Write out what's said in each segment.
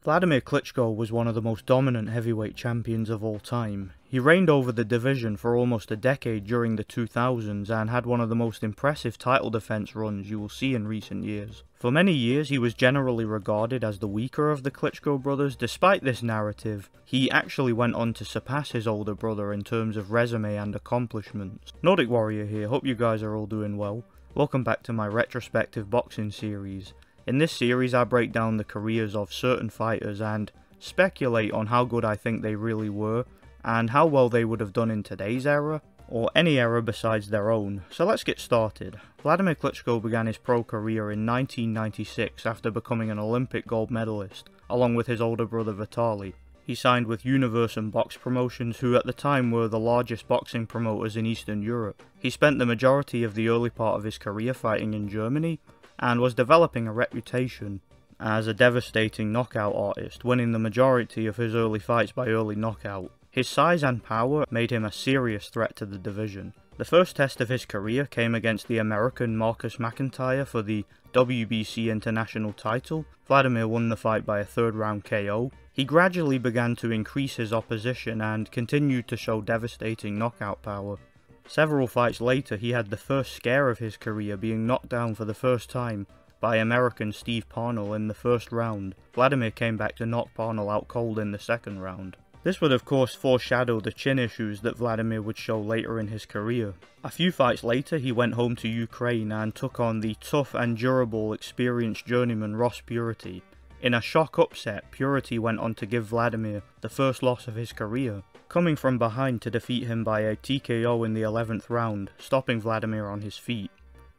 Vladimir Klitschko was one of the most dominant heavyweight champions of all time. He reigned over the division for almost a decade during the 2000s and had one of the most impressive title defense runs you will see in recent years. For many years he was generally regarded as the weaker of the Klitschko brothers. Despite this narrative, he actually went on to surpass his older brother in terms of resume and accomplishments. Nordic Warrior here, hope you guys are all doing well. Welcome back to my retrospective boxing series. In this series I break down the careers of certain fighters and speculate on how good I think they really were and how well they would have done in today's era, or any era besides their own. So let's get started. Vladimir Klitschko began his pro career in 1996 after becoming an Olympic gold medalist, along with his older brother Vitaly. He signed with Universe and Box Promotions, who at the time were the largest boxing promoters in Eastern Europe. He spent the majority of the early part of his career fighting in Germany, and was developing a reputation as a devastating knockout artist, winning the majority of his early fights by early knockout. His size and power made him a serious threat to the division. The first test of his career came against the American Marcus McIntyre for the WBC International title. Vladimir won the fight by a third-round KO. He gradually began to increase his opposition and continued to show devastating knockout power. Several fights later, he had the first scare of his career, being knocked down for the first time by American Steve Parnell in the first round. Vladimir came back to knock Parnell out cold in the second round. This would of course foreshadow the chin issues that Vladimir would show later in his career. A few fights later, he went home to Ukraine and took on the tough and durable, experienced journeyman Ross Purity. In a shock upset, Purity went on to give Vladimir the first loss of his career, coming from behind to defeat him by a TKO in the 11th round, stopping Vladimir on his feet.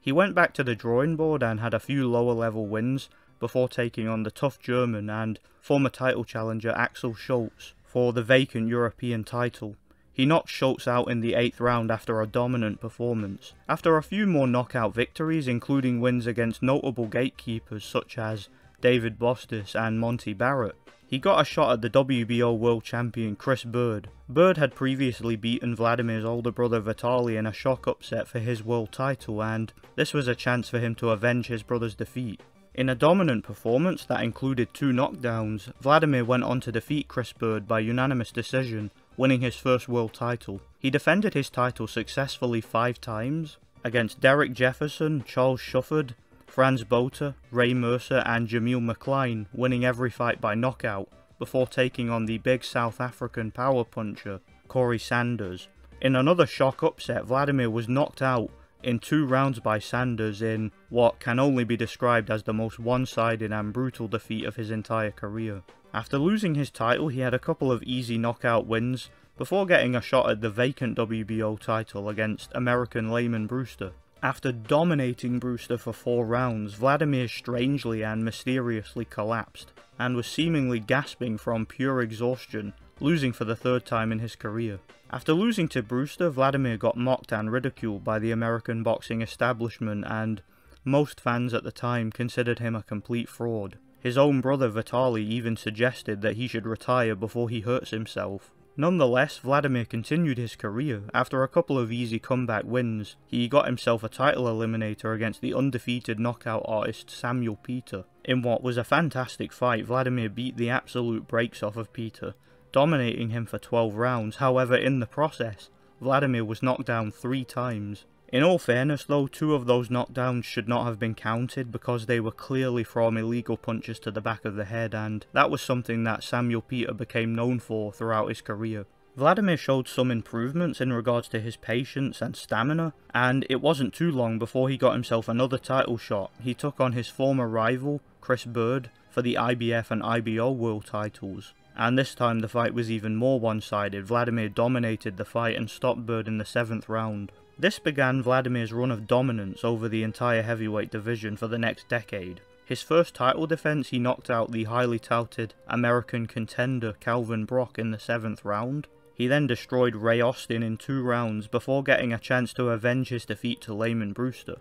He went back to the drawing board and had a few lower level wins before taking on the tough German and former title challenger Axel Schultz for the vacant European title. He knocked Schultz out in the 8th round after a dominant performance. After a few more knockout victories, including wins against notable gatekeepers such as David Bostis and Monty Barrett, he got a shot at the WBO world champion Chris Bird. Bird had previously beaten Vladimir's older brother Vitaly in a shock upset for his world title, and this was a chance for him to avenge his brother's defeat. In a dominant performance that included 2 knockdowns, Vladimir went on to defeat Chris Bird by unanimous decision, winning his first world title. He defended his title successfully 5 times against Derek Jefferson, Charles Shufford, Franz Botha, Ray Mercer and Jamil McCline, winning every fight by knockout, before taking on the big South African power puncher, Corey Sanders. In another shock upset, Vladimir was knocked out in 2 rounds by Sanders in what can only be described as the most one-sided and brutal defeat of his entire career. After losing his title, he had a couple of easy knockout wins, before getting a shot at the vacant WBO title against American Layman Brewster. After dominating Brewster for 4 rounds, Vladimir strangely and mysteriously collapsed, and was seemingly gasping from pure exhaustion, losing for the 3rd time in his career. After losing to Brewster, Vladimir got mocked and ridiculed by the American boxing establishment, and most fans at the time considered him a complete fraud. His own brother Vitaly even suggested that he should retire before he hurts himself. Nonetheless, Vladimir continued his career. After a couple of easy comeback wins, he got himself a title eliminator against the undefeated knockout artist Samuel Peter. In what was a fantastic fight, Vladimir beat the absolute brakes off of Peter, dominating him for 12 rounds. However, in the process, Vladimir was knocked down 3 times. In all fairness though, 2 of those knockdowns should not have been counted because they were clearly from illegal punches to the back of the head, and that was something that Samuel Peter became known for throughout his career. Vladimir showed some improvements in regards to his patience and stamina, and it wasn't too long before he got himself another title shot. He took on his former rival, Chris Bird, for the IBF and IBO world titles. And this time the fight was even more one-sided. Vladimir dominated the fight and stopped Bird in the 7th round. This began Vladimir's run of dominance over the entire heavyweight division for the next decade. His first title defense, he knocked out the highly touted American contender Calvin Brock in the 7th round. He then destroyed Ray Austin in 2 rounds before getting a chance to avenge his defeat to Layman Brewster.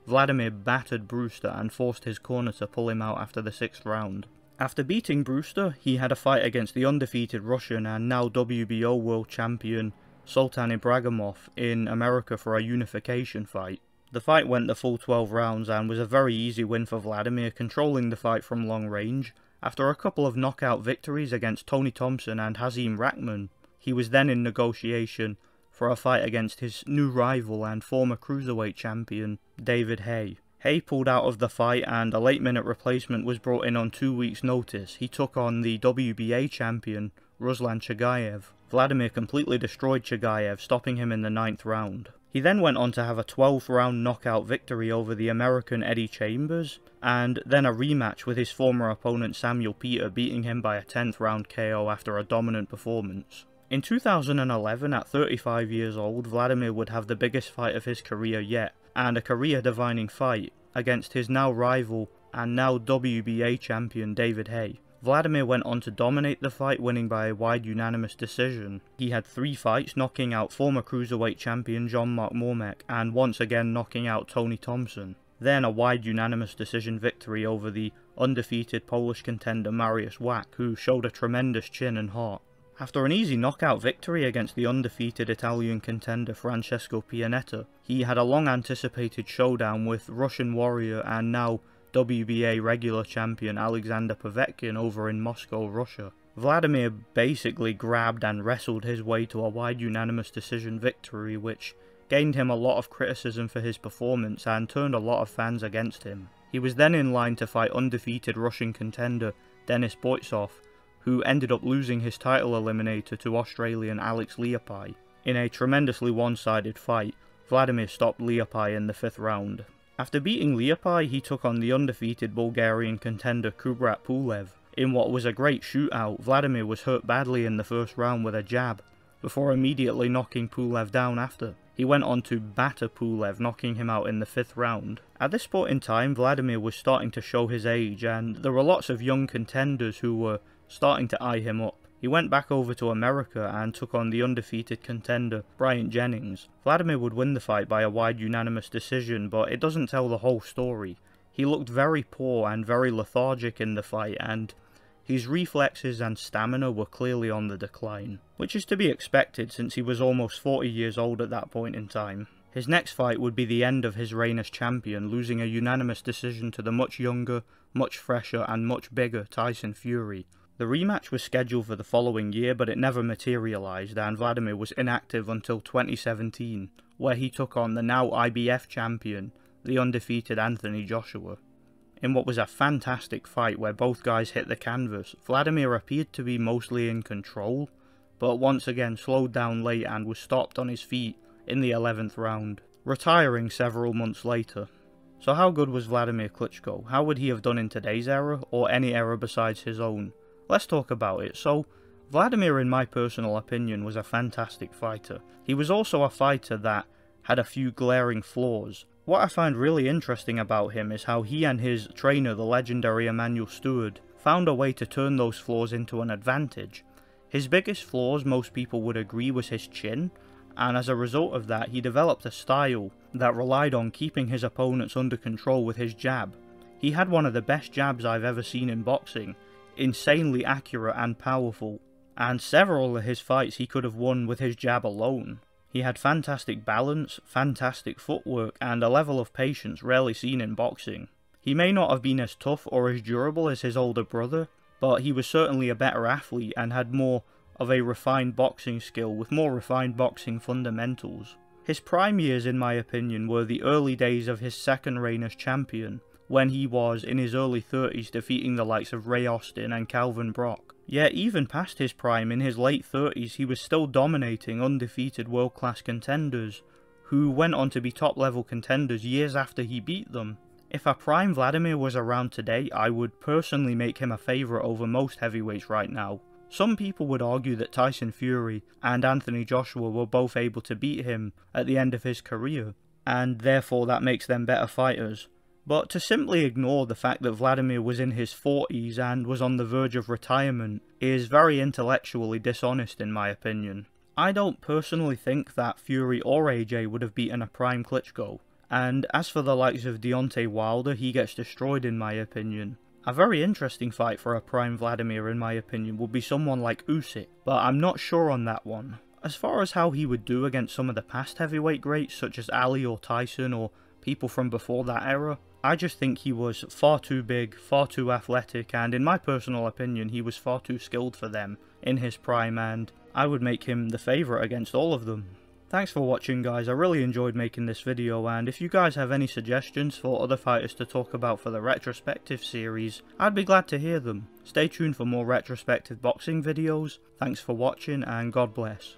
Vladimir battered Brewster and forced his corner to pull him out after the 6th round. After beating Brewster, he had a fight against the undefeated Russian and now WBO world champion Sultan Ibragimov in America for a unification fight. The fight went the full 12 rounds and was a very easy win for Vladimir, controlling the fight from long range After a couple of knockout victories against Tony Thompson and Hazeem Rahman, he was then in negotiation for a fight against his new rival and former cruiserweight champion, David Haye. Haye pulled out of the fight and a late-minute replacement was brought in on 2 weeks' notice. He took on the WBA champion, Ruslan Chagayev. Vladimir completely destroyed Chagayev, stopping him in the 9th round. He then went on to have a 12th round knockout victory over the American Eddie Chambers, and then a rematch with his former opponent Samuel Peter, beating him by a 10th round KO after a dominant performance. In 2011, at 35 years old, Vladimir would have the biggest fight of his career yet, and a career-defining fight against his now rival and now WBA champion David Haye. Vladimir went on to dominate the fight, winning by a wide unanimous decision. He had 3 fights, knocking out former cruiserweight champion Jean-Marc Mormec and once again knocking out Tony Thompson. Then a wide unanimous decision victory over the undefeated Polish contender Mariusz Wach, who showed a tremendous chin and heart. After an easy knockout victory against the undefeated Italian contender Francesco Pianetta, he had a long-anticipated showdown with Russian warrior and now WBA regular champion Alexander Povetkin over in Moscow, Russia. Vladimir basically grabbed and wrestled his way to a wide unanimous decision victory, which gained him a lot of criticism for his performance and turned a lot of fans against him. He was then in line to fight undefeated Russian contender Denis Boytsov, who ended up losing his title eliminator to Australian Alex Leapai. In a tremendously one-sided fight, Vladimir stopped Leapai in the 5th round. After beating Leapai, he took on the undefeated Bulgarian contender Kubrat Pulev. In what was a great shootout, Vladimir was hurt badly in the 1st round with a jab, before immediately knocking Pulev down after. He went on to batter Pulev, knocking him out in the 5th round. At this point in time, Vladimir was starting to show his age, and there were lots of young contenders who were starting to eye him up. He went back over to America and took on the undefeated contender Bryant Jennings. Vladimir would win the fight by a wide unanimous decision, but it doesn't tell the whole story. He looked very poor and very lethargic in the fight, and his reflexes and stamina were clearly on the decline, which is to be expected since he was almost 40 years old at that point in time. His next fight would be the end of his reign as champion, losing a unanimous decision to the much younger, much fresher and much bigger Tyson Fury. The rematch was scheduled for the following year, but it never materialised, and Vladimir was inactive until 2017, where he took on the now IBF champion, the undefeated Anthony Joshua. In what was a fantastic fight where both guys hit the canvas, Vladimir appeared to be mostly in control, but once again slowed down late and was stopped on his feet in the 11th round, retiring several months later. So how good was Vladimir Klitschko? How would he have done in today's era, or any era besides his own? Let's talk about it. So, Vladimir, in my personal opinion, was a fantastic fighter. He was also a fighter that had a few glaring flaws. What I find really interesting about him is how he and his trainer, the legendary Emanuel Steward, found a way to turn those flaws into an advantage. His biggest flaws, most people would agree, was his chin, and as a result of that, he developed a style that relied on keeping his opponents under control with his jab. He had one of the best jabs I've ever seen in boxing, insanely accurate and powerful, and several of his fights he could have won with his jab alone. He had fantastic balance, fantastic footwork, and a level of patience rarely seen in boxing. He may not have been as tough or as durable as his older brother, but he was certainly a better athlete and had more of a refined boxing skill with more refined boxing fundamentals. His prime years, in my opinion, were the early days of his 2nd reign as champion, when he was in his early 30s defeating the likes of Ray Austin and Calvin Brock. Yet even past his prime, in his late 30s, he was still dominating undefeated world-class contenders, who went on to be top-level contenders years after he beat them. If a prime Vladimir was around today, I would personally make him a favourite over most heavyweights right now. Some people would argue that Tyson Fury and Anthony Joshua were both able to beat him at the end of his career, and therefore that makes them better fighters. But to simply ignore the fact that Vladimir was in his 40s and was on the verge of retirement is very intellectually dishonest in my opinion. I don't personally think that Fury or AJ would have beaten a prime Klitschko, and as for the likes of Deontay Wilder, he gets destroyed in my opinion. A very interesting fight for a prime Vladimir in my opinion would be someone like Usyk, but I'm not sure on that one. As far as how he would do against some of the past heavyweight greats such as Ali or Tyson or people from before that era, I just think he was far too big, far too athletic, and in my personal opinion, he was far too skilled for them in his prime, and I would make him the favourite against all of them. Thanks for watching, guys. I really enjoyed making this video, and if you guys have any suggestions for other fighters to talk about for the Retrospective series, I'd be glad to hear them. Stay tuned for more Retrospective boxing videos. Thanks for watching, and God bless.